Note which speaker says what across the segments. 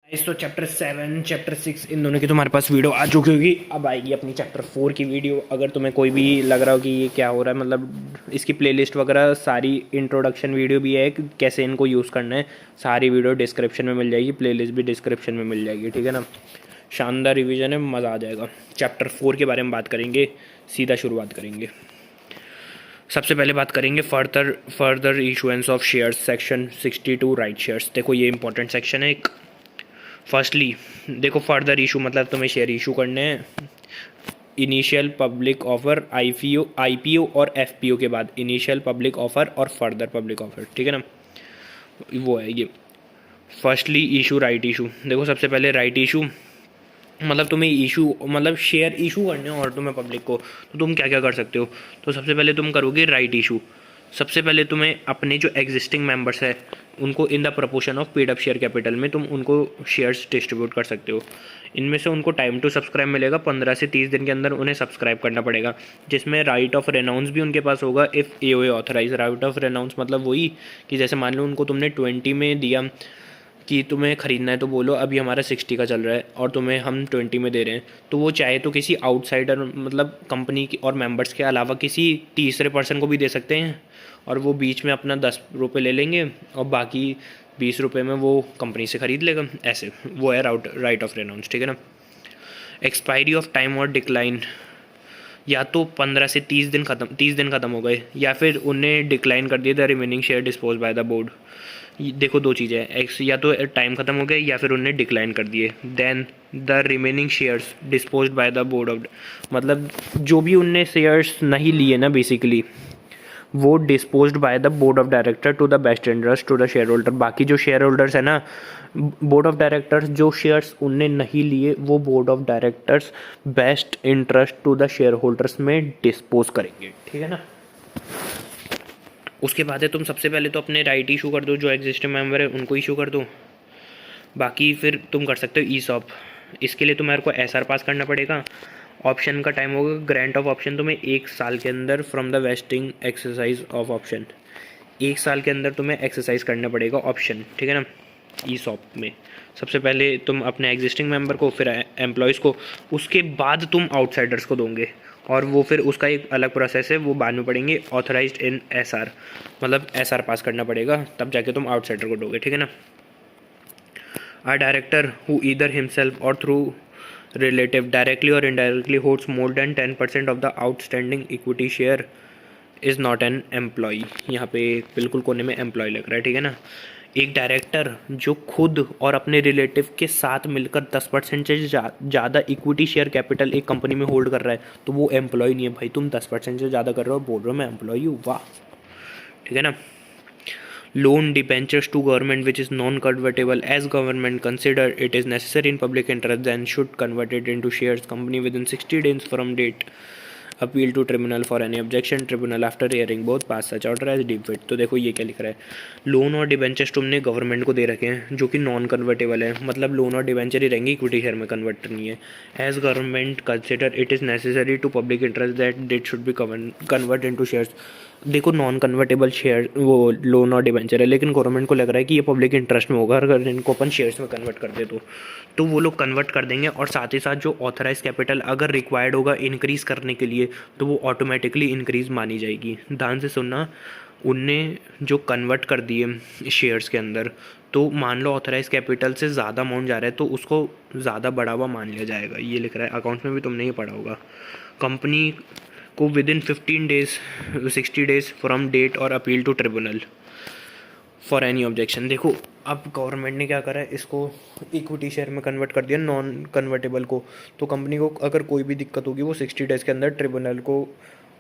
Speaker 1: इस तो chapter 7 chapter 6 इन दोनों की तुम्हारे पास वीडियो आ चुकी होगी। अब आएगी अपनी चैप्टर 4 की वीडियो। अगर तुम्हें कोई भी लग रहा हो कि ये क्या हो रहा है, मतलब इसकी प्लेलिस्ट वगैरह सारी इंट्रोडक्शन वीडियो भी है कि कैसे इनको यूज़ करना है, सारी वीडियो डिस्क्रिप्शन में मिल जाएगी, प्लेलिस्ट भी डिस्क्रिप्शन में मिल जाएगी। ठीक है ना। शानदार रिवीजन है, मज़ा आ जाएगा। चैप्टर 4 के बारे में बात करेंगे, सीधा शुरुआत करेंगे। सबसे पहले बात करेंगे further issuance of shares, section 62 right shares. देखो ये इंपॉर्टेंट सेक्शन है एक। फर्स्टली देखो, फर्दर इशू मतलब तुम्हें शेयर इशू करने हैं। इनिशियल पब्लिक ऑफर, आईपीओ और एफपीओ के बाद इनिशियल पब्लिक ऑफर और फर्दर पब्लिक ऑफर। ठीक है ना, वो है ये। Firstly issue right issue. देखो सबसे पहले राइट इशू मतलब तुम्हें इशू मतलब शेयर इशू करने हो और तुम्हें पब्लिक को, तो तुम क्या क्या कर सकते हो। तो सबसे पहले तुम करोगे राइट इशू। सबसे पहले तुम्हें अपने जो एग्जिस्टिंग मेंबर्स है उनको in the proportion of paid up share capital में तुम उनको शेयर्स डिस्ट्रीब्यूट कर सकते हो। इनमें से उनको टाइम टू सब्सक्राइब मिलेगा, 15 से 30 दिन के अंदर उन्हें सब्सक्राइब करना पड़ेगा, जिसमें राइट ऑफ रेनाउंस भी उनके पास होगा if AOA authorise. Right of renounce मतलब वही कि जैसे मान लो उनको तुमने 20 में दिया कि तुम्हें ख़रीदना है, तो बोलो अभी हमारा 60 का चल रहा है और तुम्हें हम 20 में दे रहे हैं, तो वो चाहे तो किसी आउटसाइडर मतलब कंपनी की और मेंबर्स के अलावा किसी तीसरे पर्सन को भी दे सकते हैं, और वो बीच में अपना 10 रुपये ले लेंगे और बाकी 20 रुपये में वो कंपनी से ख़रीद लेगा। ऐसे वो है राइट ऑफ रेनाउंस। ठीक है ना। एक्सपायरी ऑफ टाइम और डिक्लाइन, या तो 15 से 30 दिन ख़त्म हो गए, या फिर उन्हें डिक्लाइन कर दिया the remaining share dispose by the board. देखो दो चीज़ें हैं, या तो टाइम ख़त्म हो गया या फिर उन्हें डिक्लाइन कर दिए। Then the remaining shares dispose by the board of, मतलब जो भी उनने शेयर्स नहीं लिए ना बेसिकली, वो disposed by the board of director to the best interest to the share holder. बाकी जो शेयर होल्डर्स है ना, बोर्ड ऑफ डायरेक्टर्स जो शेयर्स उनने नहीं लिए वो board of directors best interest to the share holders में डिस्पोज करेंगे। ठीक है ना। उसके बाद है तुम सबसे पहले तो अपने राइट इशू कर दो, जो एग्जिस्टिंग मेंबर है उनको इशू कर दो। बाकी फिर तुम कर सकते हो ईसॉप। इसके लिए तुम्हारे को एसआर पास करना पड़ेगा। ऑप्शन का टाइम होगा ग्रांट ऑफ ऑप्शन तुम्हें 1 साल के अंदर from the wasting exercise of option. 1 साल के अंदर तुम्हें एक्सरसाइज करना पड़ेगा ऑप्शन। ठीक है ना। ईसॉप में सबसे पहले तुम अपने एग्जिस्टिंग मेंबर को, फिर एम्प्लॉयज़ को, उसके बाद तुम आउटसाइडर्स को दोगे, और वो फिर उसका एक अलग प्रोसेस है, वो बाद में पढ़ेंगे। ऑथराइज्ड इन एसआर मतलब एसआर पास करना पड़ेगा, तब जाके तुम आउटसाइडर को दोगे। ठीक है ना। A director who either himself or through relative directly or indirectly holds more than 10% of the outstanding equity share is not an employee। यहाँ पे बिल्कुल कोने में एम्प्लॉय लग रहा है। ठीक है ना। एक डायरेक्टर जो खुद और अपने रिलेटिव के साथ मिलकर 10% से ज़्यादा इक्विटी शेयर कैपिटल एक कंपनी में होल्ड कर रहा है, तो वो एम्प्लॉय नहीं है भाई। तुम 10% से ज़्यादा कर रहे हो, बोल रहे हो मैं एम्प्लॉय हूँ, वाह। ठीक है ना। Loan debentures to government which is non-convertible as government consider it is necessary in public interest then should convert it into shares company within 60 days from date appeal to tribunal for any objection tribunal after hearing both pass such order as deemed fit। तो देखो ये क्या लिख रहा है, loan और debentures तुमने government को दे रखे हैं जो कि नॉन कन्वर्टेबल है, मतलब लोन और डिबेंचर ही रहेंगे, इक्विटी शेयर में कन्वर्ट नहीं है। As government consider it is necessary to public interest that debt should be convert into shares. देखो नॉन कन्वर्टेबल शेयर वो लोन और डिबेंचर है, लेकिन गवर्नमेंट को लग रहा है कि ये पब्लिक इंटरेस्ट में होगा, अगर इनको अपन शेयर्स में कन्वर्ट कर दे तो वो लोग कन्वर्ट कर देंगे। और साथ ही साथ जो ऑथराइज कैपिटल अगर रिक्वायर्ड होगा इंक्रीज़ करने के लिए, तो वो ऑटोमेटिकली इंक्रीज़ मानी जाएगी। ध्यान से सुनना, उनने जो कन्वर्ट कर दिए शेयर्स के अंदर, तो मान लो ऑथराइज कैपिटल से ज़्यादा अमाउंट जा रहा है तो उसको ज़्यादा बढ़ा हुआ मान लिया जाएगा। ये लिख रहा है, अकाउंट्स में भी तुमने ये पढ़ा होगा। कंपनी को within 15 days 60 days from date और appeal to tribunal for any objection. देखो अब गवर्नमेंट ने क्या करा है, इसको इक्विटी शेयर में कन्वर्ट कर दिया नॉन कन्वर्टेबल को, तो कंपनी को अगर कोई भी दिक्कत होगी वो 60 डेज़ के अंदर ट्रिब्यूनल को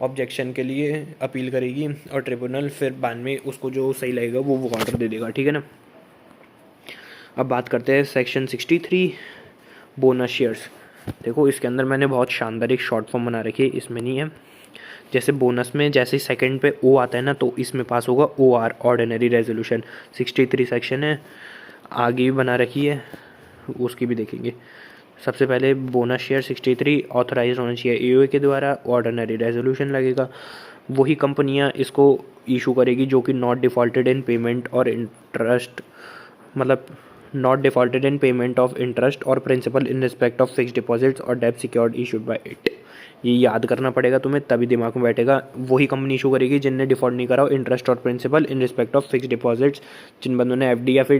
Speaker 1: ऑब्जेक्शन के लिए अपील करेगी, और ट्रिब्यूनल फिर बाद में उसको जो सही लगेगा वो ऑर्डर दे देगा। ठीक है ना। अब बात करते हैं सेक्शन 63 बोनस शेयर्स। देखो इसके अंदर मैंने बहुत शानदार एक शॉर्ट फॉर्म बना रखी है, इसमें नहीं है। जैसे बोनस में जैसे ही सेकंड पे ओ आता है ना, तो इसमें पास होगा OR ऑर्डिनरी रेजोल्यूशन। 63 सेक्शन है, आगे भी बना रखी है, उसकी भी देखेंगे। सबसे पहले बोनस शेयर 63 ऑथराइज होना चाहिए एओए के द्वारा, ऑर्डिनरी रेजोल्यूशन लगेगा, वही कंपनियां इसको इशू करेगी जो कि नॉट डिफॉल्टेड इन पेमेंट और इंटरेस्ट, मतलब not defaulted in payment of interest और principal in respect of fix deposits और डेब्ट सिक्योर्ड इशूड बाय इट। ये याद करना पड़ेगा तुम्हें, तभी दिमाग में बैठेगा। वही कंपनी इशू करेगी जिनने डिफॉल्ट नहीं करा हो इंटरेस्ट और principal in respect of fix deposits. जिन बंदों ने एफडी या फिर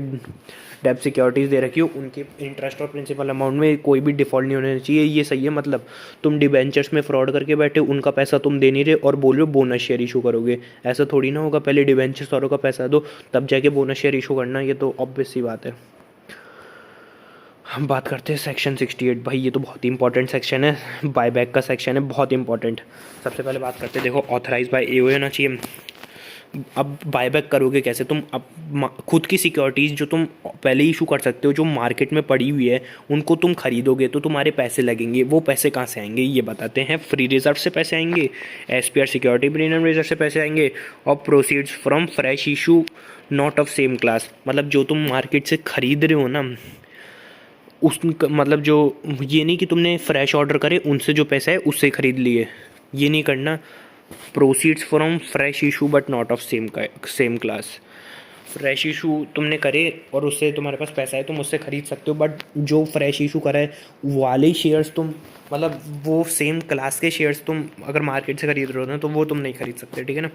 Speaker 1: डेब्ट सिक्योरिटीज़ दे रखी हो उनके इंटरेस्ट और प्रिंसिपल अमाउंट में कोई भी डिफॉल्ट नहीं होना चाहिए। ये सही है। मतलब तुम डिबेंचर्स में फ्रॉड करके बैठे, उनका पैसा तुम दे नहीं रहे और बोल रहे हो बोनस शेयर इशू करोगे। ऐसा थोड़ी ना होगा, पहले डिबेंचर्स वालों का पैसा दो तब जाके बोनस शेयर इशू करना। ये तो ऑब्वियस सी बात है। हम बात करते हैं सेक्शन 68। भाई ये तो बहुत ही इंपॉर्टेंट सेक्शन है, बायबैक का सेक्शन है, बहुत इंपॉर्टेंट। सबसे पहले बात करते हैं, देखो ऑथराइज बाय एओए होना चाहिए। अब बायबैक करोगे कैसे तुम? अब खुद की सिक्योरिटीज़ जो तुम पहले इशू कर सकते हो, जो मार्केट में पड़ी हुई है, उनको तुम खरीदोगे तो तुम्हारे पैसे लगेंगे। वो पैसे कहाँ से आएंगे ये बताते हैं। फ्री रिजर्व से पैसे आएंगे, एसपीआर सिक्योरिटी प्रीमियम रिजर्व से पैसे आएंगे, और proceeds from fresh issue not of same class. मतलब जो तुम मार्केट से खरीद रहे हो ना, उस मतलब जो ये नहीं कि तुमने फ्रेश ऑर्डर करे उनसे जो पैसा है उससे ख़रीद लिए, ये नहीं करना। Proceeds from fresh issue but not of same class. Fresh issue तुमने करे और उससे तुम्हारे पास पैसा है, तुम उससे खरीद सकते हो, बट जो फ्रेश इशू करा है वाले शेयर्स तुम, मतलब वो सेम क्लास के शेयर्स तुम अगर मार्केट से खरीद रहे हो ना तो वो तुम नहीं खरीद सकते, ठीक है ना।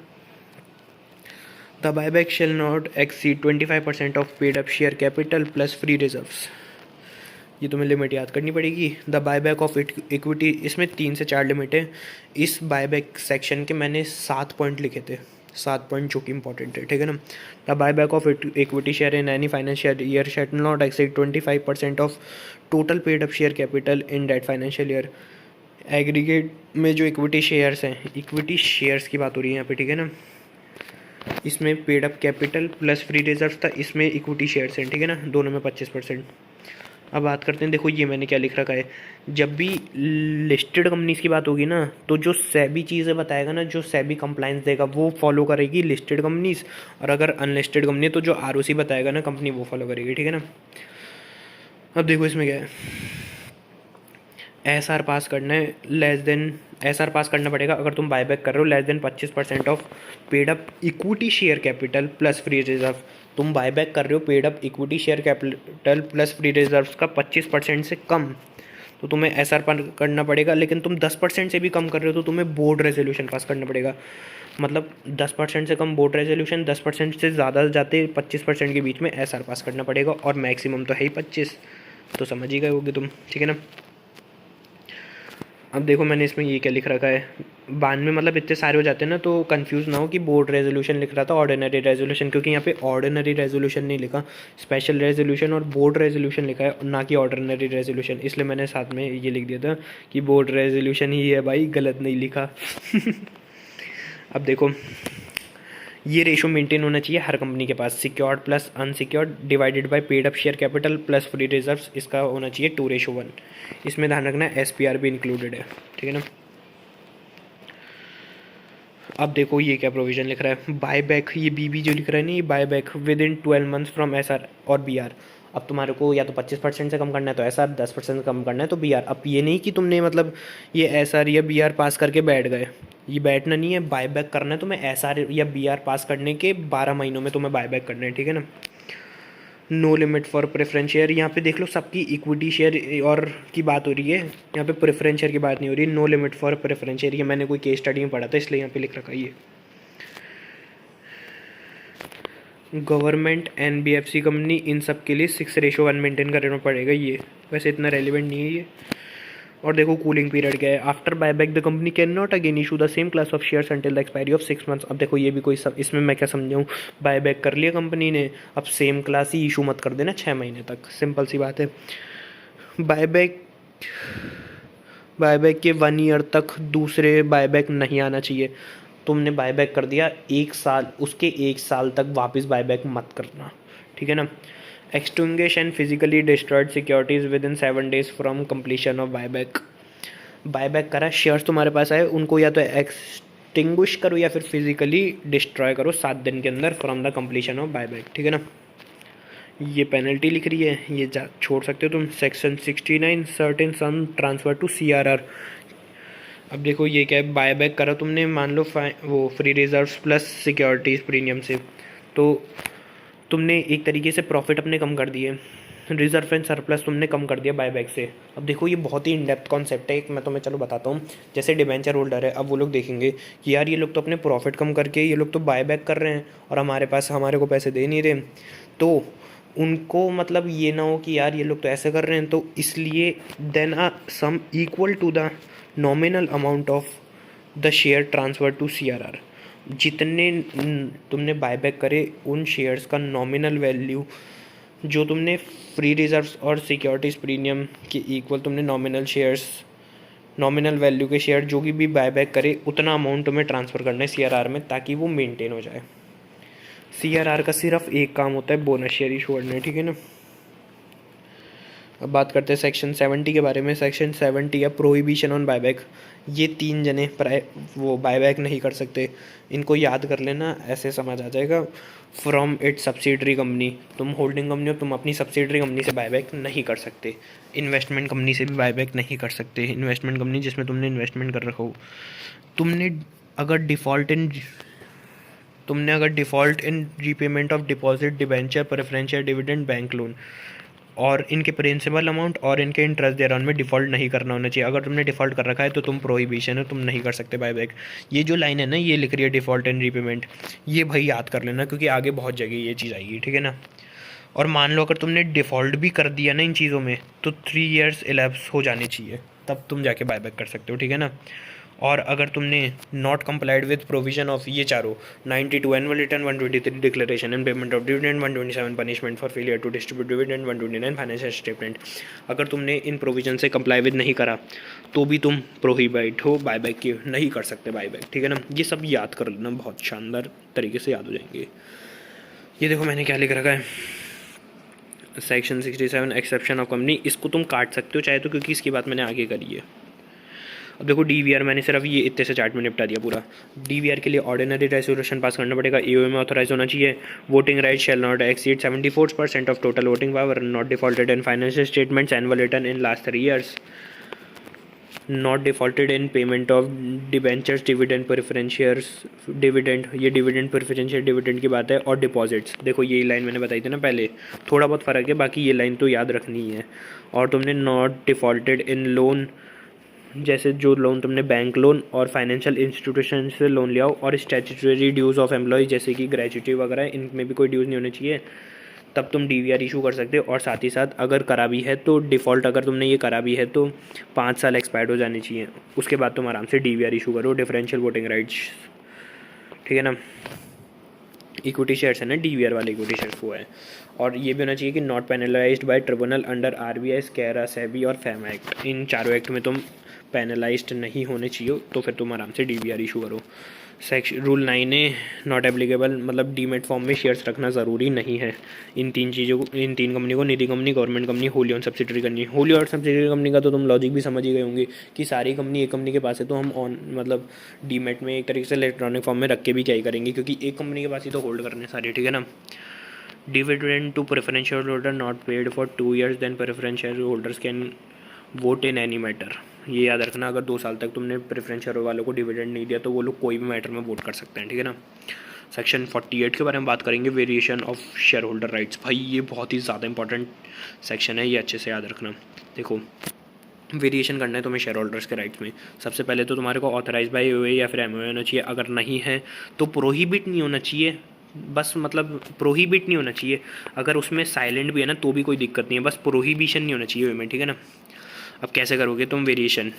Speaker 1: The buyback shall not exceed 25% of paid up share capital plus free reserves. ये तुम्हें लिमिट याद करनी पड़ेगी। द बायबैक ऑफ इक्विटी, इसमें 3 से 4 लिमिट है। इस बायबैक सेक्शन के मैंने 7 पॉइंट लिखे थे, 7 पॉइंट जो कि इंपॉर्टेंट है, ठीक है ना। The buyback of equity share in any financial year shell not exceed 25% of total paid up share capital in that financial year. Aggregate में जो इक्विटी शेयर्स हैं, इक्विटी शेयर्स की बात हो रही है यहाँ पे, ठीक है ना। इसमें paid up capital plus free reserve था, इसमें इक्विटी शेयर्स हैं, ठीक है ना, दोनों में 25%। अब बात करते हैं, देखो ये मैंने क्या लिख रखा है। जब भी लिस्टेड कंपनीज की बात होगी ना, तो जो सेबी चीज़ें बताएगा ना, जो सेबी कंप्लाइंस देगा वो फॉलो करेगी लिस्टेड कंपनीज, और अगर अनलिस्टेड कंपनी है तो जो आरओसी बताएगा ना कंपनी वो फॉलो करेगी, ठीक है ना। अब देखो इसमें क्या है, एसआर पास करना है, लेस देन एसआर पास करना पड़ेगा अगर तुम बायबैक कर रहे हो less than 25% of paid up equity share capital plus free reserve. तुम बायबैक कर रहे हो paid up equity share capital plus free reserve का 25% से कम, तो तुम्हें एसआर पास करना पड़ेगा। लेकिन तुम 10% से भी कम कर रहे हो तो तुम्हें बोर्ड रेजोल्यूशन पास करना पड़ेगा। मतलब 10% से कम बोर्ड रेजोल्यूशन, 10% से ज़्यादा जाते 25% के बीच में एसआर पास करना पड़ेगा, और मैक्सिमम तो है ही 25, तो समझ ही गए होगे तुम, ठीक है ना। अब देखो मैंने इसमें ये क्या लिख रखा है, 92, मतलब इतने सारे हो जाते हैं ना तो कंफ्यूज ना हो कि बोर्ड रेजोल्यूशन लिख रहा था ऑर्डिनरी रेजोल्यूशन, क्योंकि यहाँ पे ऑर्डिनरी रेजोल्यूशन नहीं लिखा, स्पेशल रेजोल्यूशन और बोर्ड रेजोल्यूशन लिखा है, ना कि ऑर्डिनरी रेजोल्यूशन। इसलिए मैंने साथ में ये लिख दिया था कि बोर्ड रेजोल्यूशन ही है भाई, गलत नहीं लिखा। अब देखो ये रेशो मेंटेन होना चाहिए हर कंपनी के पास, secured plus unsecured divided by paid up share capital plus free reserves, इसका होना चाहिए 2:1। इसमें ध्यान रखना एसपीआर भी इंक्लूडेड है, ठीक है ना। अब देखो ये क्या प्रोविजन लिख रहा है, बायबैक, ये बीबी जो लिख रहा है ना, ये buyback with in 12 months from SR और बीआर। अब तुम्हारे को या तो 25% से कम करना है तो एसआर, 10% से कम करना है तो बीआर। अब ये नहीं कि तुमने मतलब ये एसआर या बीआर पास करके बैठ गए, ये बैठना नहीं है, बायबैक करना है तुम्हें। एसआर या बीआर पास करने के 12 महीनों में तुम्हें बायबैक करना है, ठीक है ना। No limit for preference share, यहाँ पे देख लो सबकी इक्विटी शेयर और की बात हो रही है, यहाँ पे प्रेफरेंस शेयर की बात नहीं हो रही। No limit for preference share, ये मैंने कोई केस स्टडी में पढ़ा था इसलिए यहाँ पे लिख रखा है ये। गवर्नमेंट एनबीएफसी कंपनी इन सब के लिए 6:1 मेंटेन करना पड़ेगा, ये वैसे इतना रेलिवेंट नहीं है ये। और देखो कूलिंग पीरियड क्या है, after buyback the company can not again issue the same class of shares until the expiry of 6 months. अब देखो ये भी कोई सब, इसमें मैं क्या समझाऊँ, बायबैक कर लिया कंपनी ने, अब सेम क्लास ही इशू मत कर देना 6 महीने तक, सिंपल सी बात है। बायबैक बायबैक के 1 ईयर तक दूसरे बायबैक नहीं आना चाहिए। तुमने बायबैक कर दिया 1 साल, उसके 1 साल तक वापस बायबैक मत करना, ठीक है ना। Extinguish and physically destroyed securities with in 7 days from completion of buyback. Buyback करा, शेयर्स तुम्हारे पास आए, उनको या तो एक्सटिंग्विश करो या फिर फिजिकली डिस्ट्रॉय करो 7 दिन के अंदर from the completion of buyback, ठीक है ना। ये पेनल्टी लिख रही है, ये छोड़ सकते हो तुम। Section 69 certain sum transfer to CRR. अब देखो ये क्या है, बायबैक करा तुमने, मान लो वो free reserves plus securities premium से, तो तुमने एक तरीके से प्रॉफिट अपने कम कर दिए, रिजर्व एंड सरप्लस तुमने कम कर दिया बायबैक से। अब देखो ये बहुत ही इन डेप्थ कॉन्सेप्ट है, एक मैं तुम्हें चलो बताता हूँ। जैसे डिबेंचर होल्डर है, अब वो लोग देखेंगे कि यार ये लोग तो अपने प्रॉफिट कम करके ये लोग तो बायबैक कर रहे हैं और हमारे को पैसे दे नहीं रहे, तो उनको मतलब ये ना हो कि यार ये लोग तो ऐसे कर रहे हैं, तो इसलिए then sum equal to the nominal amount of the share transfer to CRR। जितने तुमने बायबैक करे उन शेयर्स का नॉमिनल वैल्यू जो तुमने फ्री रिजर्व्स और सिक्योरिटीज़ प्रीमियम के इक्वल तुमने नॉमिनल वैल्यू के शेयर जो भी बायबैक करे उतना अमाउंट तुम्हें ट्रांसफ़र करना है CRR में, ताकि वो मेंटेन हो जाए। CRR का सिर्फ एक काम होता है बोनस शेयर इशू करना, ठीक है ना। अब बात करते हैं सेक्शन 70 के बारे में। सेक्शन 70 या प्रोहिबिशन ऑन बायबैक, ये 3 जने वो बायबैक नहीं कर सकते। इनको याद कर लेना, ऐसे समझ आ जाएगा। फ्रॉम इट सब्सिडरी कंपनी, तुम होल्डिंग कंपनी हो, तुम अपनी सब्सिडरी कंपनी से बायबैक नहीं कर सकते। इन्वेस्टमेंट कंपनी से भी बायबैक नहीं कर सकते। इन्वेस्टमेंट कंपनी जिसमें तुमने इन्वेस्टमेंट कर रखा हो, तुमने अगर default in repayment of deposit, debenture, preference या डिविडेंड, बैंक लोन और इनके प्रिंसिपल अमाउंट और इनके इंटरेस्ट देरान में डिफ़ॉल्ट नहीं करना होना चाहिए। अगर तुमने डिफ़ॉल्ट कर रखा है तो तुम प्रोहिबिशन है, तुम नहीं कर सकते बायबैक। ये जो लाइन है ना, ये लिख रही है डिफ़ॉल्ट एंड रीपेमेंट, ये भाई याद कर लेना, क्योंकि आगे बहुत जगह ये चीज़ आएगी, ठीक है ना। और मान लो अगर तुमने डिफ़ॉल्ट भी कर दिया ना इन चीज़ों में, तो 3 ईयर्स इलेप्स हो जाने चाहिए, तब तुम जाके बायबैक कर सकते हो, ठीक है ना। और अगर तुमने not complied with provision of ये चारों 92 annual return, 123 declaration and payment of dividend, 127 punishment for failure to distribute dividend, 129 financial statement, अगर तुमने इन प्रोविजन से कंप्लाई विद नहीं करा तो भी तुम प्रोहिबिट हो बायबैक की, नहीं कर सकते बायबैक, ठीक है ना। ये सब याद कर लेना, बहुत शानदार तरीके से याद हो जाएंगे। ये देखो मैंने क्या लिख रखा है, सेक्शन 67 एक्सेप्शन ऑफ कंपनी, इसको तुम काट सकते हो चाहे तो, क्योंकि इसकी बात मैंने आगे करी है। अब देखो DVR मैंने सिर्फ ये इतने से चार्ट में निपटा दिया पूरा। DVR के लिए ऑर्डिनरी रेजोल्यूशन पास करना पड़ेगा, AOA में ऑथराइज होना चाहिए। Voting right shall not exceed 74% of total voting power, not defaulted in financial statements, annual return in last 3 years, not defaulted in payment of debentures, dividend, preference shares, dividend, ये dividend preferential dividend की बात है। और deposits, देखो ये line मैंने बताई थी ना पहले, थोड़ा बहुत फ़र्क है, बाकी ये लाइन तो याद रखनी है। और तुमने नॉट डिफॉल्टेड इन लोन, जैसे जो लोन तुमने बैंक लोन और फाइनेंशियल इंस्टीट्यूशन से लोन लिया हो, और स्टैट्यूटरी ड्यूज़ ऑफ एम्प्लॉय जैसे कि ग्रेजुटी वगैरह, इनमें भी कोई ड्यूज़ नहीं होने चाहिए, तब तुम DVR इशू कर सकते हो। और साथ ही साथ अगर करा भी है तो डिफ़ॉल्ट, अगर तुमने ये करा भी है तो 5 साल एक्सपायर्ड हो जाने चाहिए, उसके बाद तुम आराम से DVR इशू करो। डिफरेंशियल वोटिंग राइट्स, ठीक है ना। इक्विटी शेयर्स है ना, DVR वाले इक्विटी शेयर्स वो है। और ये भी होना चाहिए कि not penalised by tribunal under RBI, SCRA, SEBI और फैम एक्ट, इन चारों एक्ट में तुम पेनलाइज्ड नहीं होने चाहिए, तो फिर तुम आराम से DVR इशू करो। सेक्शन रूल 9 है नॉट एप्लीकेबल, मतलब डीमेट फॉर्म में शेयर्स रखना ज़रूरी नहीं है। इन 3 चीज़ों को, इन 3 कंपनी को, Nidhi company, government company, wholly owned subsidiary company. Wholly और सब्सिडरी कंपनी का तो तुम लॉजिक भी समझ ही गए होंगे कि सारी कंपनी एक कंपनी के पास है तो हम ऑन मतलब डीमेट में एक तरीके से इलेक्ट्रॉनिक फॉर्म में रख के भी क्या ही करेंगे, क्योंकि एक कंपनी के पास ही तो होल्ड करने सारे, ठीक है ना। Dividend to preference share holder not paid for 2 years, then preference share holders can vote in any matter. ये याद रखना, अगर 2 साल तक तुमने प्रेफरेंस शेयर वालों को डिविडेंड नहीं दिया तो वो लोग कोई भी मैटर में वोट कर सकते हैं, ठीक है ना। सेक्शन 48 के बारे में बात करेंगे, variation of share holder rights. भाई ये बहुत ही ज़्यादा इंपॉर्टेंट सेक्शन है, ये अच्छे से याद रखना। देखो वेरिएशन करना है तुम्हें शेयर होल्डर्स के राइट्स में। सबसे पहले तो तुम्हारे को ऑथराइज बाय AOA या फिर MOA होना चाहिए, अगर नहीं है तो प्रोहिबिट नहीं होना चाहिए, बस मतलब प्रोहिबिट नहीं होना चाहिए। अगर उसमें साइलेंट भी है ना तो भी कोई दिक्कत नहीं है, बस प्रोहिबिशन नहीं होना चाहिए में, ठीक है ना। अब कैसे करोगे तुम वेरिएशन,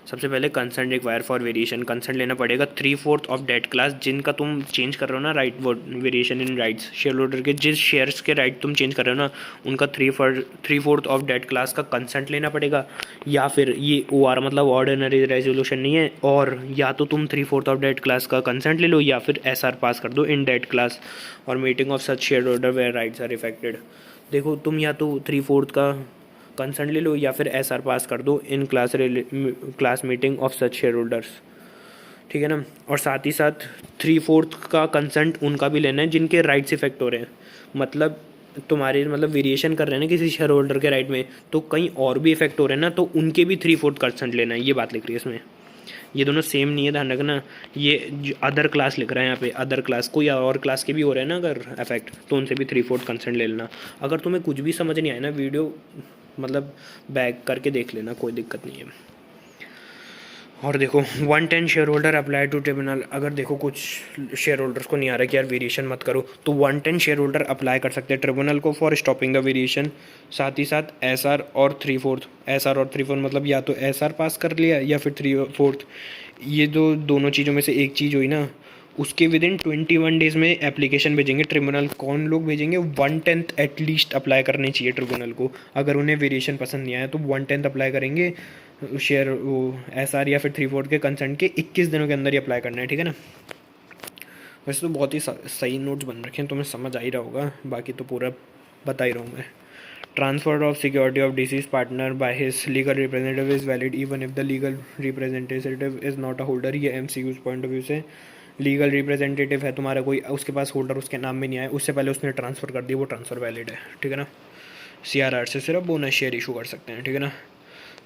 Speaker 1: सबसे पहले concern require for variation, concern लेना पड़ेगा 3/4 ऑफ डेट क्लास जिनका तुम चेंज कर रहे हो ना राइट, वो variation in rights, share holder के जिस शेयर्स के राइट तुम चेंज कर रहे हो ना उनका 3/4 ऑफ डेट क्लास का कंसेंट लेना पड़ेगा। या फिर ये OR मतलब ऑर्डिनरी रेजोल्यूशन नहीं है, और या तो तुम 3/4 ऑफ डेट क्लास का कंसेंट ले लो या फिर SR पास कर दो इन डेट क्लास और meeting of such share holder where rights are affected. देखो तुम या तो 3/4 का कंसेंट ले लो या फिर SR पास कर दो in class meeting of such share holders, ठीक है ना। और साथ ही साथ 3/4 का कंसेंट उनका भी लेना है जिनके राइट्स इफेक्ट हो रहे हैं, मतलब तुम्हारे मतलब वेरिएशन कर रहे हैं ना किसी शेयर होल्डर के राइट में, तो कहीं और भी इफेक्ट हो रहे हैं ना, तो उनके भी 3/4 कंसेंट लेना है, ये बात लिख रही है इसमें। ये दोनों सेम नहीं है, ध्यान रखना। ये अदर क्लास लिख रहा है यहाँ पे, अदर क्लास, कोई और क्लास के भी हो रहे हैं ना अगर अफेक्ट, तो उनसे भी 3/4 कंसेंट ले लेना। अगर तुम्हें कुछ भी समझ नहीं आया ना, वीडियो मतलब बैक करके देख लेना, कोई दिक्कत नहीं है। और देखो 110 share holder apply to tribunal. अगर देखो कुछ शेयर होल्डर्स को नहीं आ रहा कि यार वेरिएशन मत करो, तो 110 शेयर होल्डर अप्लाई कर सकते हैं ट्रिब्यूनल को फॉर स्टॉपिंग द वेरिएशन। साथ ही साथ एसआर और 3/4, एसआर और 3/4 मतलब या तो एसआर पास कर लिया या फिर 3/4, ये दोनों चीज़ों में से एक चीज़ हुई ना, उसके विद इन 21 डेज़ में एप्लीकेशन भेजेंगे ट्रिब्यूनल। कौन लोग भेजेंगे? 1/10 एटलीस्ट अप्लाई करनी चाहिए ट्रिब्यूनल को। अगर उन्हें वेरिएशन पसंद नहीं आया तो 1/10 अप्लाई करेंगे शेयर, वो एसआर या फिर 3/4 के कंसेंट के 21 दिनों के अंदर ही अप्लाई करना है, ठीक है ना। वैसे तो बहुत ही सही नोट्स बन रखे हैं, तुम्हें समझ आ ही रहा होगा, बाकी तो पूरा बता ही रहा हूँ मैं। Transfer of security of disease partner by his legal representative is valid even if the legal representative is not a holder. ये एमसीक्यूज पॉइंट ऑफ व्यू से लीगल रिप्रेजेंटेटिव है तुम्हारा कोई, उसके पास होल्डर उसके नाम में नहीं आया, उससे पहले उसने ट्रांसफ़र कर दिया, वो ट्रांसफ़र वैलिड है, ठीक है ना। सीआरआर से सिर्फ बोनस शेयर इशू कर सकते हैं, ठीक है ना।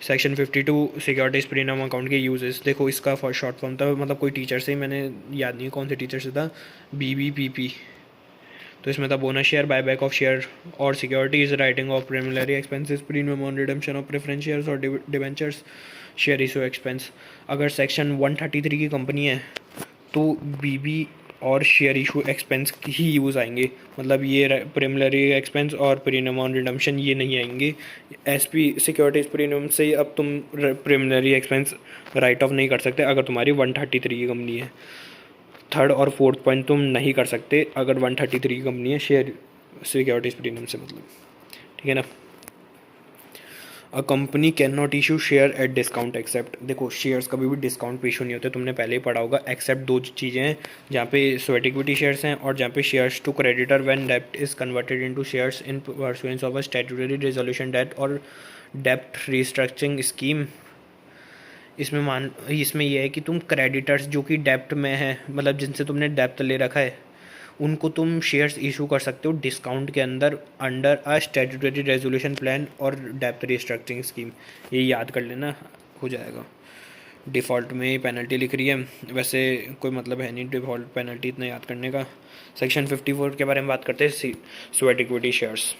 Speaker 1: सेक्शन 52 सिक्योरिटीज प्रीमियम अकाउंट के यूजेस। देखो इसका शॉर्ट फॉर्म था, मतलब कोई टीचर से, मैंने याद नहीं कौन से टीचर से था, BBPP। तो इसमें था bonus share, buyback of share और securities, writing off preliminary expenses, premium on redemption of preference shares और डिवेंचर्स, शेयर इशू एक्सपेंस। अगर सेक्शन 133 की कंपनी है तो BB और शेयर इशू एक्सपेंस ही यूज़ आएंगे, मतलब ये प्रीमिलरी एक्सपेंस और प्रीमियम ऑन रिडम्पशन ये नहीं आएंगे। SP सिक्योरिटीज प्रीमियम से अब तुम प्रीमिलरी एक्सपेंस राइट ऑफ नहीं कर सकते अगर तुम्हारी 133 की कंपनी है। थर्ड और फोर्थ पॉइंट तुम नहीं कर सकते अगर 133 की कंपनी है शेयर सिक्योरिटीज प्रीमियम से, मतलब, ठीक है ना। A company can not issue share at discount except. देखो शेयर्स कभी भी डिस्काउंट पे इशू नहीं होते, तुमने पहले ही पढ़ा होगा। एक्सेप्ट दो चीज़ें हैं, जहाँ पे स्वेट इक्विटी शेयर्स हैं और जहाँ पे शेयर्स टू क्रेडिटर व्हेन डेब्ट is converted into shares in pursuance of a statutory resolution debt और डेब्ट रिस्ट्रक्चरिंग स्कीम। इसमें यह है कि तुम क्रेडिटर्स जो कि डेब्ट में है, मतलब जिनसे तुमने डेब्ट ले रखा है, उनको तुम शेयर्स इशू कर सकते हो डिस्काउंट के अंदर under a statutory resolution plan और डेब्ट रिस्ट्रक्चरिंग स्कीम। ये याद कर लेना, हो जाएगा। डिफ़ॉल्ट में पेनल्टी लिख रही है, वैसे कोई मतलब है नहीं डिफ़ॉल्ट पेनल्टी इतना याद करने का। सेक्शन 54 के बारे में बात करते हैं, sweat equity shares.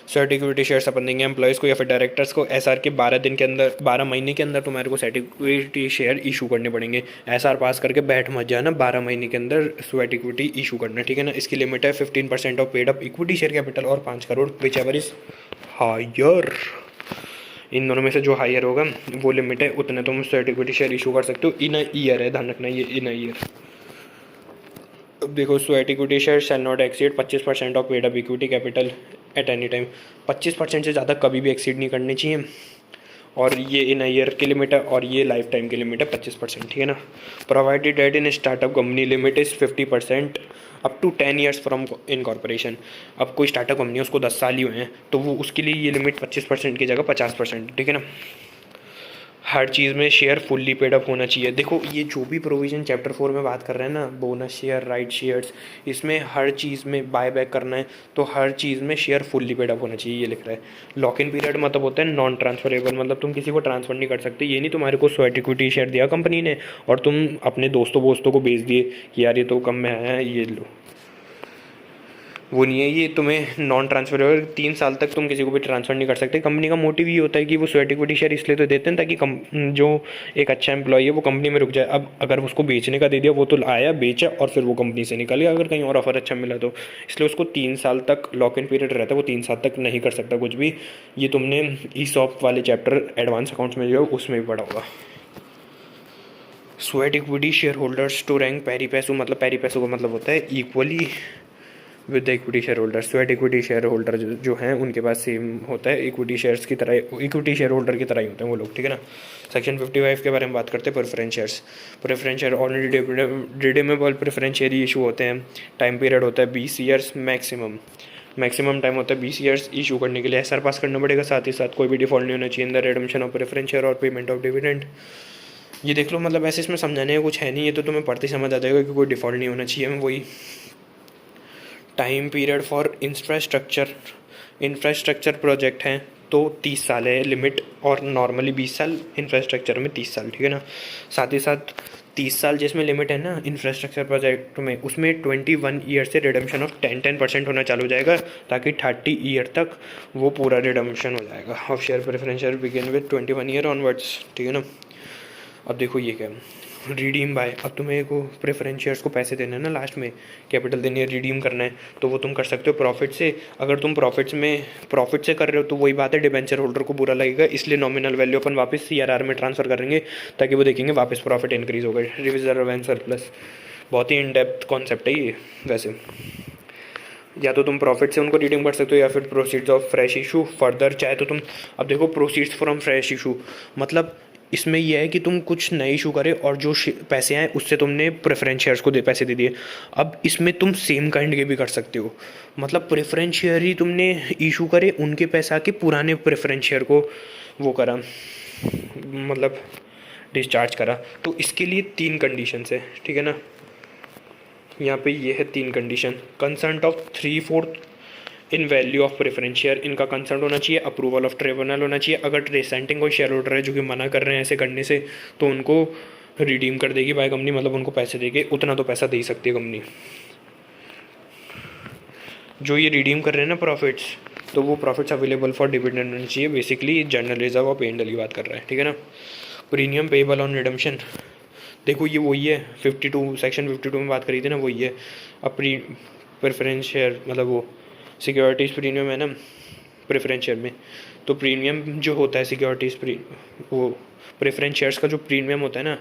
Speaker 1: Sweat equity shares अपन देंगे एम्प्लॉयज़ को या फिर डायरेक्टर्स को। एसआर के 12 दिन के अंदर, 12 महीने के अंदर तुम्हारे को स्वेट इक्विटी शेयर इशू करने पड़ेंगे। एसआर पास करके बैठ मत जाना, 12 महीने के अंदर स्वेट इक्विटी इशू करना, ठीक है ना। इसकी लिमिट है 15% of paid up equity share capital और 5 crore, whichever is higher. इन दोनों में से जो हायर होगा वो लिमिट है, उतने तुम स्वेट इक्विटी शेयर इशू कर सकते हो। इन अ ईयर है, ध्यान रखना, ये इन अ ईयर। अब देखो sweat equity share shell not exceed 25% of paid up equity capital at any time. 25% से ज़्यादा कभी भी एक्सीड नहीं करनी चाहिए, और ये इन ईयर की लिमिट है और ये लाइफ टाइम की लिमिट है 25%, ठीक है ना। Provided debt in startup company limit is 50% up to 10 years from incorporation. अब कोई स्टार्टअप कंपनी है, उसको 10 साल ही हुए हैं, तो वो उसके लिए ये लिमिट 25% की जगह 50%, ठीक है ना। हर चीज़ में शेयर फुल्ली पेड अप होना चाहिए। देखो ये जो भी प्रोविज़न चैप्टर 4 में बात कर रहे हैं ना, बोनस शेयर, राइट शेयर्स, इसमें हर चीज़ में बाय बैक करना है तो हर चीज़ में शेयर फुल्ली पेड अप होना चाहिए, ये लिख रहा है। लॉक इन पीरियड मतलब होता है नॉन ट्रांसफरेबल, मतलब तुम किसी को ट्रांसफ़र नहीं कर सकते। ये नहीं तुम्हारे को स्वेट इक्विटी शेयर दिया कंपनी ने और तुम अपने दोस्तों वोस्तों को बेच दिए कि यार ये तो कम में आया है, ये लो, वो नहीं है। ये तुम्हें नॉन ट्रांसफरेबल, 3 साल तक तुम किसी को भी ट्रांसफ़र नहीं कर सकते। कंपनी का मोटिव ये होता है कि वो स्वेट इक्विटी शेयर इसलिए तो देते हैं ताकि जो एक अच्छा एम्प्लॉय है वो कंपनी में रुक जाए। अब अगर उसको बेचने का दे दिया, वो तो आया बेचा और फिर वो कंपनी से निकल गया अगर कहीं और ऑफर अच्छा मिला तो, इसलिए उसको 3 साल तक लॉक इन पीरियड रहता है, वो 3 साल तक नहीं कर सकता कुछ भी। ये तुमने ईसॉप वाले चैप्टर एडवांस अकाउंट्स में जो है उसमें भी पढ़ा होगा। Sweat equity share holders to rank pari passu, मतलब पैरी पैसू का मतलब होता है equally with the equity share holder. Sweat equity share holder जो हैं उनके पास सेम होता है, इक्विटी शेयर्स की तरह, इक्विटी शेयर होल्डर की तरह ही होते हैं वो लोग, ठीक है ना। सेक्शन 55 के बारे में बात करते हैं, preference shares. Preference share already redeemable preference share ही इशू होते हैं। टाइम पीरियड होता है 20 ईयर्स मैक्सिमम टाइम होता है 20 ईयर्स इशू करने के लिए। एसआर पास करना पड़ेगा, साथ ही साथ कोई भी डिफॉल्ट नहीं होना चाहिए in the redemption of preference share और पेमेंट ऑफ डिविडेंड। ये देख लो, मतलब ऐसे इसमें समझाने का कुछ है नहीं, ये तो तुम्हें पढ़ते समझ आ जाएगा कि कोई डिफॉल्ट नहीं होना चाहिए। वही time period for infrastructure project हैं तो 30 साल है लिमिट, और नॉर्मली 20 साल, इंफ्रास्ट्रक्चर में 30 साल, ठीक है ना। साथ ही साथ 30 साल जिसमें लिमिट है ना इंफ्रास्ट्रक्चर प्रोजेक्ट में, उसमें 21 ईयर से रिडम्पशन ऑफ 10% होना चालू हो जाएगा, ताकि 30 ईयर तक वो पूरा रिडम्पशन हो जाएगा of share preference share begin with 21 year onwards, ठीक है ना। अब देखो ये क्या है, रिडीम बाय। अब तुम्हें को प्रेफरेंस शेयर्स को पैसे देने हैं ना, लास्ट में कैपिटल देनी है, रिडीम करना है, तो वो तुम कर सकते हो प्रॉफिट से। अगर तुम प्रॉफिट से कर रहे हो तो वही बात है, डिबेंचर होल्डर को बुरा लगेगा, इसलिए नॉमिनल वैल्यू अपन वापस CRR में ट्रांसफर करेंगे, ताकि वो देखेंगे वापस प्रॉफिट इंक्रीज होगा। रिजर्व एंड सरप्लस बहुत ही इन डेप्थ कॉन्सेप्ट है ये वैसे। या तो तुम प्रॉफिट से उनको रिडीम कर सकते हो, या फिर proceeds of fresh issue further, चाहे तो तुम। अब देखो प्रोसीड्स फ्रॉम फ्रेश इशू मतलब इसमें यह है कि तुम कुछ नए इशू करे और जो पैसे आए उससे तुमने प्रेफरेंस शेयर्स को पैसे दे दिए। अब इसमें तुम सेम काइंड के भी कर सकते हो, मतलब प्रेफरेंस शेयर ही तुमने इशू करे, उनके पैसा के पुराने प्रेफरेंस शेयर को वो करा, मतलब डिस्चार्ज करा। तो इसके लिए 3 कंडीशंस है, ठीक है ना। यहाँ पे ये है 3 condition. Concert of 3/4 in value of preference share, इनका कंसर्ट होना चाहिए, अप्रूवल ऑफ ट्रिब्यूनल होना चाहिए। अगर डिसेंटिंग कोई शेयर होल्डर है जो कि मना कर रहे हैं ऐसे करने से, तो उनको रिडीम कर देगी बाय कंपनी, मतलब उनको पैसे देगी, उतना तो पैसा दे ही सकती है कंपनी। जो ये रिडीम कर रहे हैं ना प्रॉफिट्स, तो वो प्रॉफिट्स अवेलेबल फॉर डिविडेंड होनी चाहिए। बेसिकली जनरल रिजर्व और पे की बात कर रहा है, ठीक है ना। प्रीमियम पेएबल ऑन रिडम्पशन, देखो ये वही है 52 सेक्शन 52 में बात करी थी ना, वही है। अब प्रेफरेंस शेयर मतलब वो सिक्योरिटीज़ प्रीमियम है ना प्रेफरेंस शेयर में, तो प्रीमियम जो होता है सिक्योरिटीज़ वो प्रेफरेंस शेयर्स का जो प्रीमियम होता है ना,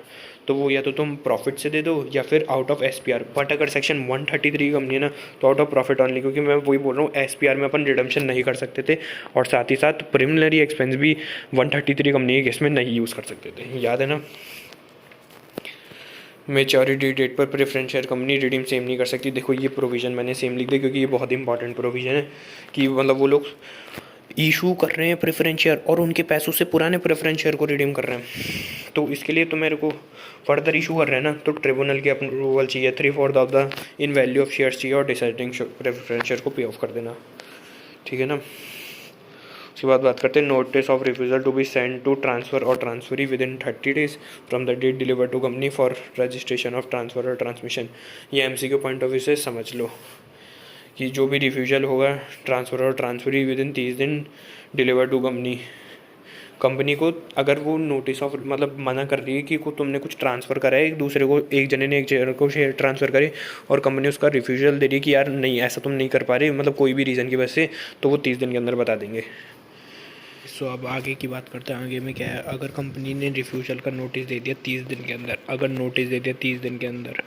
Speaker 1: तो वो या तो तुम प्रॉफिट से दे दो या फिर आउट ऑफ SPR। बट अगर सेक्शन 133 कंपनी है ना, तो आउट ऑफ प्रॉफिट ऑनली, क्योंकि मैं वही बोल रहा हूँ SPR में अपन रिडम्पशन नहीं कर सकते थे, और साथ ही साथ प्रिलिमिनरी एक्सपेंस भी 133 कंपनी के केस में नहीं यूज़ कर सकते थे, याद है ना। मेच्योरिटी डेट पर preference share company redeem same नहीं कर सकती। देखो ये प्रोविज़न मैंने सेम लिख दिया, क्योंकि ये बहुत इंपॉर्टेंट प्रोविज़न है कि मतलब वो लोग इशू कर रहे हैं प्रेफरेंस शेयर और उनके पैसों से पुराने प्रेफरेंस शेयर को रिडीम कर रहे हैं। तो इसके लिए तो मेरे को फर्दर इशू कर रहे हैं ना, तो ट्रिब्यूनल की अप्रूवल चाहिए, 3/4 of the in value of shares चाहिए, और डिसाइडिंग प्रेफरेंस शेयर को पे ऑफ कर देना, ठीक है ना। उसके बाद बात करते हैं notice of refusal to be send to transfer और transferee within 30 days from the date deliver to company for registration of transfer और ट्रांसमिशन। ये MCQ पॉइंट ऑफ व्यू से समझ लो कि जो भी रिफ्यूज़ल होगा ट्रांसफ़र और ट्रांसफरी विद इन 30 दिन डिलीवर टू कंपनी को, अगर वो नोटिस ऑफ मतलब मना कर रही है कि को तुमने कुछ ट्रांसफ़र करा है एक दूसरे को, एक जने ने एक जने को शेयर ट्रांसफ़र करे, और कंपनी उसका रिफ्यूज़ल दे रही है कि यार नहीं ऐसा तुम नहीं कर पा रहे, मतलब कोई भी रीज़न की वजह से, तो वो 30 दिन के अंदर बता देंगे। सो अब आगे की बात करते हैं। आगे में क्या है, अगर कंपनी ने रिफ्यूज़ल का नोटिस दे दिया 30 दिन के अंदर, अगर नोटिस दे दिया 30 दिन के अंदर,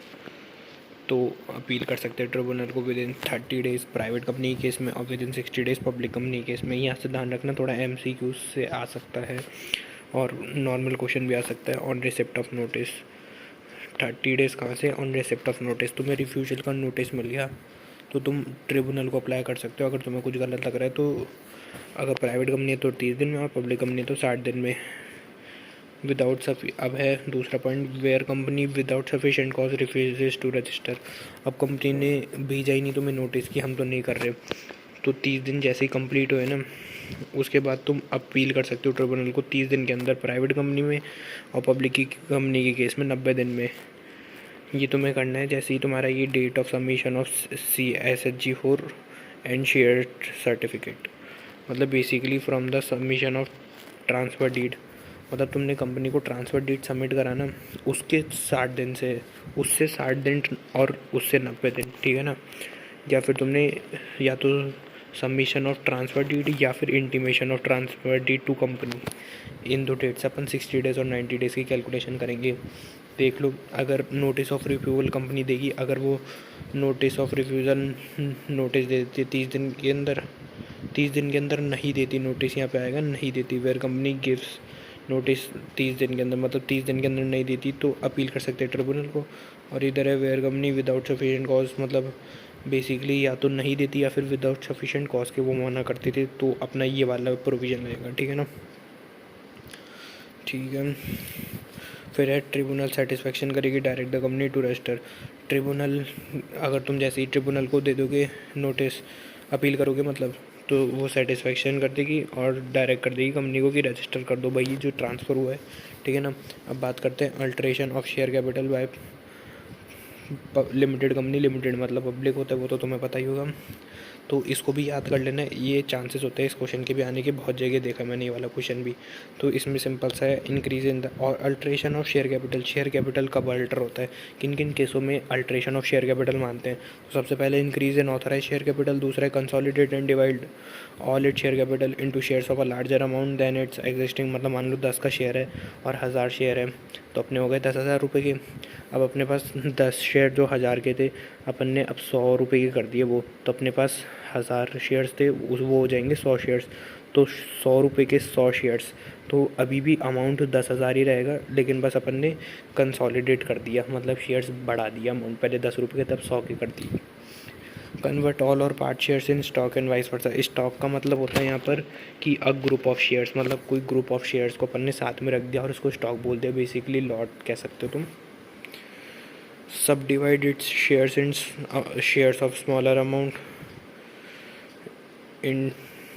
Speaker 1: तो अपील कर सकते हैं ट्रिब्यूनल को within 30 days private company case में, और with in 60 days public company case में। यहाँ से ध्यान रखना, थोड़ा MCQ से आ सकता है और नॉर्मल क्वेश्चन भी आ सकता है। On receipt of notice 30 days कहाँ से, ऑन रिसिप्ट ऑफ नोटिस, तुम्हें रिफ्यूज़ल का नोटिस मिल गया तो तुम ट्रिब्यूनल को अप्लाई कर सकते हो अगर तुम्हें कुछ गलत लग रहा है। तो अगर प्राइवेट कंपनी है तो 30 दिन में, और पब्लिक कंपनी है तो 60 दिन में। विदाउट अब है दूसरा point, where company without sufficient cause refuses to register. अब कंपनी ने भेजा ही नहीं तुम्हें नोटिस कि हम तो नहीं कर रहे, तो 30 दिन जैसे ही कंप्लीट हुए ना, उसके बाद तुम अपील कर सकते हो ट्रिब्यूनल को 30 दिन के अंदर प्राइवेट कंपनी में, और पब्लिक की कंपनी के केस में 90 दिन में। ये तुम्हें करना है जैसे ही तुम्हारा ये date of submission of CSHG4 and share certificate, मतलब basically from the submission of transfer deed, मतलब तुमने कंपनी को ट्रांसफ़र डीड सबमिट करा ना, उसके 60 दिन से, उससे 60 दिन और उससे 90 दिन, ठीक है ना। या फिर तुमने या तो सबमिशन ऑफ ट्रांसफ़र डीड या फिर intimation of transfer deed to company, इन दो डेट से अपन 60 days और 90 days की कैलकुलेशन करेंगे। देख लो, अगर नोटिस ऑफ रिफ्यूज़ल कंपनी देगी, अगर वो नोटिस ऑफ रिफ्यूज़ल नोटिस दे देती 30 दिन के अंदर, 30 दिन के अंदर नहीं देती नोटिस, यहाँ पे आएगा नहीं देती, वेयर कंपनी गिव्स नोटिस 30 दिन के अंदर, मतलब 30 दिन के अंदर नहीं देती तो अपील कर सकते हैं ट्रिब्यूनल को। और इधर है where company without sufficient cause, मतलब बेसिकली या तो नहीं देती या फिर विदाउट सफिशिएंट कॉज के वो मना करते थे, तो अपना ये वाला प्रोविज़न रहेगा, ठीक है ना। ठीक है, फिर है ट्रिब्यूनल सेटिस्फेक्शन करेगी direct the company to register. Tribunal, अगर तुम जैसे ही ट्रिब्यूनल को दे दोगे नोटिस, अपील करोगे मतलब, तो वो सेटिस्फेक्शन कर देगी और डायरेक्ट कर देगी कंपनी को कि रजिस्टर कर दो भाई जो ट्रांसफ़र हुआ है, ठीक है ना। अब बात करते हैं alteration of share capital by limited company, limited मतलब पब्लिक होता है, वो तो तुम्हें पता ही होगा। तो इसको भी याद कर लेना, ये चांसेस होते हैं इस क्वेश्चन के भी आने के, बहुत जगह देखा मैंने ये वाला क्वेश्चन भी। तो इसमें सिंपल सा है, इंक्रीज इन द और alteration of share capital. Share capital कब अल्टर होता है, किन किन केसों में अल्ट्रेशन ऑफ शेयर कैपिटल मानते हैं। तो सबसे पहले increase in authorise share capital, दूसरा है consolidate and divide all it share capital into shares of a larger amount than its existing. मतलब मान लो 10 का शेयर है और 1000 शेयर है, तो अपने हो गए 10,000 रुपये के। अब अपने पास 10 शेयर जो 1000 के थे, अपन ने अब 100 रुपये के कर दिए वो, तो अपने पास 1000 शेयर्स थे, वो हो जाएंगे 100 शेयर्स। तो 100 रुपये के 100 शेयर्स, तो अभी भी अमाउंट 10,000 ही रहेगा, लेकिन बस अपन ने कंसोलिडेट कर दिया, मतलब शेयर्स बढ़ा दिया अमाउंट, पहले 10 रुपये के तब 100 के कर दिए। कन्वर्ट ऑल और part shares in stock and vice versa. Stock का मतलब होता है यहाँ पर कि अ ग्रुप ऑफ शेयर्स, मतलब कोई ग्रुप ऑफ शेयर्स को अपन ने साथ में रख दिया और उसको स्टॉक बोल दिया, बेसिकली लॉट कह सकते हो तुम। Sub divide its shares in shares of smaller amount in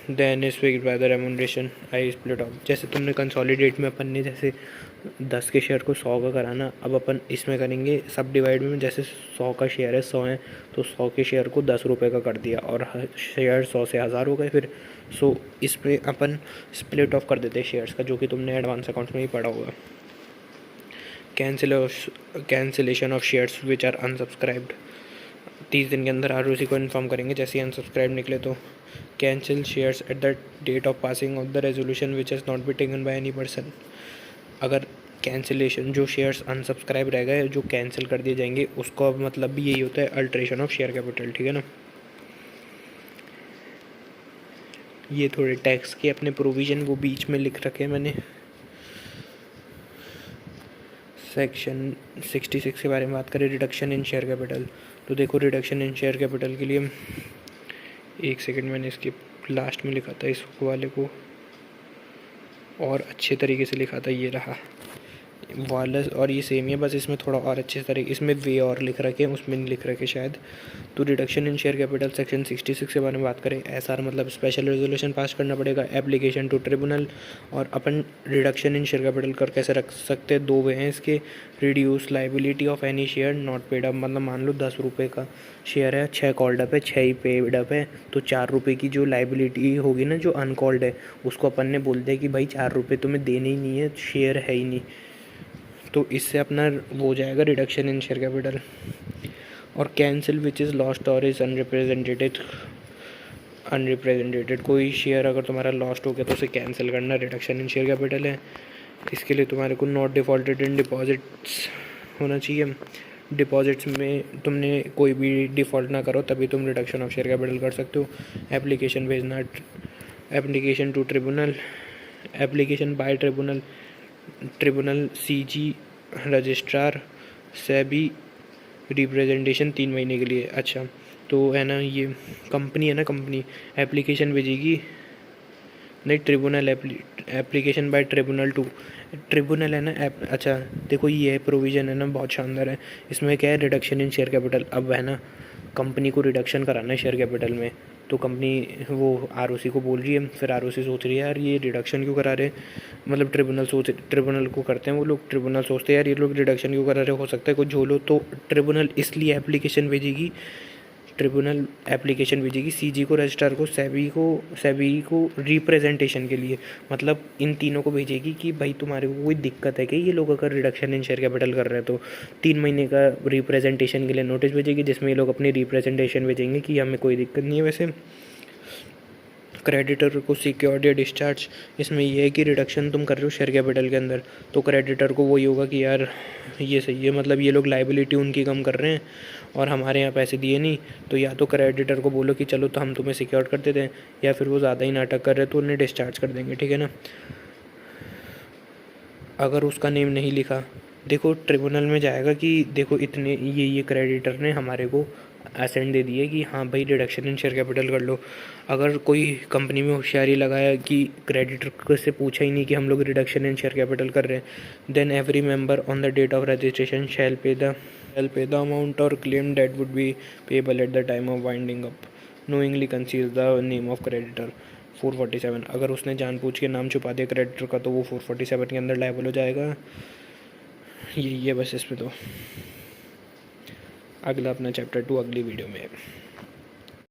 Speaker 1: than is fixed by the remuneration I split of. जैसे तुमने कंसोलिडेट में अपन ने जैसे 10 के शेयर को 100 का कराना, अब अपन इसमें करेंगे सब डिवाइड में, जैसे 100 का शेयर है 100 है, तो 100 के शेयर को 10 रुपये का कर दिया और शेयर 100 से 1000 हो गए फिर। सो इसमें अपन स्प्लिट ऑफ कर देते हैं शेयर्स का, जो कि तुमने एडवांस अकाउंट्स में ही पढ़ा होगा। Cancellation of shares which are unsubscribed. 30 दिन के अंदर आरओसी को इन्फॉर्म करेंगे जैसे ही अनसब्सक्राइब निकले तो। Cancel shares at the date of passing of the resolution which has not be taken by any person. अगर कैंसिलेशन, जो शेयर्स अनसब्सक्राइब रह गए, जो कैंसिल कर दिए जाएंगे, उसका मतलब भी यही होता है अल्ट्रेशन ऑफ शेयर कैपिटल, ठीक है ना। ये थोड़े टैक्स के अपने प्रोविज़न वो बीच में लिख रखे हैं मैंने। सेक्शन 66 के बारे में बात करें, रिडक्शन इन शेयर कैपिटल। तो देखो रिडक्शन इन शेयर कैपिटल के लिए, एक सेकंड, मैंने इसके लास्ट में लिखा था इस वाले को और अच्छे तरीके से लिखा था, ये रहा वाला, और ये सेम ही है, बस इसमें थोड़ा और अच्छे तरीके, इसमें वे और लिख रखे हैं, उसमें नहीं लिख रखे शायद। तो reduction in share capital section 66 के बारे में बात करें, एसआर मतलब स्पेशल रेजोल्यूशन पास करना पड़ेगा, एप्लीकेशन टू ट्रिब्यूनल। और अपन रिडक्शन इन शेयर कैपिटल कर कैसे रख सकते हैं, 2 वे हैं इसके। Reduce liability of any share not paid up, मतलब मान लो 10 रुपये का शेयर है, 6 कॉल्ड अप है, 6 ही पेड अप है, तो 4 रुपये की जो लाइबिलिटी होगी ना, जो अनकॉल्ड है, उसको अपन ने बोल दिया कि भाई 4 रुपये तुम्हें देने ही नहीं है, शेयर है ही नहीं, तो इससे अपना वो हो जाएगा रिडक्शन इन शेयर कैपिटल। और कैंसिल विच इज़ लॉस्ट और इज़ अनरिप्रेजेंटेटेड, कोई शेयर अगर तुम्हारा लॉस्ट हो गया तो उसे कैंसिल करना रिडक्शन इन शेयर कैपिटल है। इसके लिए तुम्हारे को नॉट डिफॉल्टेड इन डिपॉजिट्स होना चाहिए। डिपॉजिट्स में तुमने कोई भी डिफ़ॉल्ट ना करो तभी तुम रिडक्शन ऑफ शेयर कैपिटल कर सकते हो। एप्लीकेशन भेजना, application to tribunal, application by tribunal, tribunal CG registrar SEBI representation 3 महीने के लिए। अच्छा तो है ना, ये कंपनी है ना, कंपनी एप्लीकेशन भेजेगी, नहीं tribunal application by tribunal to, tribunal है ना अच्छा देखो ये प्रोविज़न है ना, बहुत शानदार है। इसमें क्या है, रिडक्शन इन शेयर कैपिटल। अब है ना कंपनी को रिडक्शन कराना है शेयर कैपिटल में, तो कंपनी वो आरओसी को बोल रही है, फिर आरओसी सोच रही है यार ये रिडक्शन क्यों करा रहे, मतलब ट्रिब्यूनल को करते हैं वो लोग, ट्रिब्यूनल सोचते हैं यार ये लोग रिडक्शन क्यों करा रहे, हो सकता है कुछ झोलो, तो ट्रिब्यूनल इसलिए एप्लीकेशन भेजेगी, ट्रिब्यूनल एप्लीकेशन भेजेगी सीजी को, रजिस्ट्रार को, सेबी को रिप्रेजेंटेशन के लिए, मतलब इन तीनों को भेजेगी कि भाई तुम्हारे को कोई दिक्कत है कि ये लोग अगर रिडक्शन इन शेयर कैपिटल कर रहे हैं, तो 3 महीने का रिप्रेजेंटेशन के लिए नोटिस भेजेगी, जिसमें ये लोग अपनी रिप्रेजेंटेशन भेजेंगे कि हमें कोई दिक्कत नहीं है। वैसे क्रेडिटर को सिक्योर्ड या डिस्चार्ज, इसमें यह है कि रिडक्शन तुम कर रहे हो शेयर कैपिटल के अंदर, तो क्रेडिटर को वही होगा कि यार ये सही है, मतलब ये लोग लाइबिलिटी उनकी कम कर रहे हैं और हमारे यहाँ पैसे दिए नहीं, तो या तो क्रेडिटर को बोलो कि चलो तो हम तुम्हें सिक्योर कर देते हैं, या फिर वो ज़्यादा ही नाटक कर रहे हैं तो उन्हें डिस्चार्ज कर देंगे, ठीक है ना। अगर उसका नेम नहीं लिखा, देखो ट्रिब्यूनल में जाएगा कि देखो इतने ये क्रेडिटर ने हमारे को असेंट दे दिए कि हाँ भाई रिडक्शन इन शेयर कैपिटल कर लो। अगर कोई कंपनी में होशियारी लगाया कि क्रेडिटर से पूछा ही नहीं कि हम लोग रिडक्शन इन शेयर कैपिटल कर रहे हैं, then every member on the date of registration shall pay the amount और claim that would be payable at the time of winding up. Knowingly conceal the name of creditor 447, अगर उसने जानबूझ के नाम छुपा दिया क्रेडिटर का तो वो 447 के अंदर लायबल हो जाएगा। यही है बस इसमें तो। अगला अपना चैप्टर 2 अगली वीडियो में।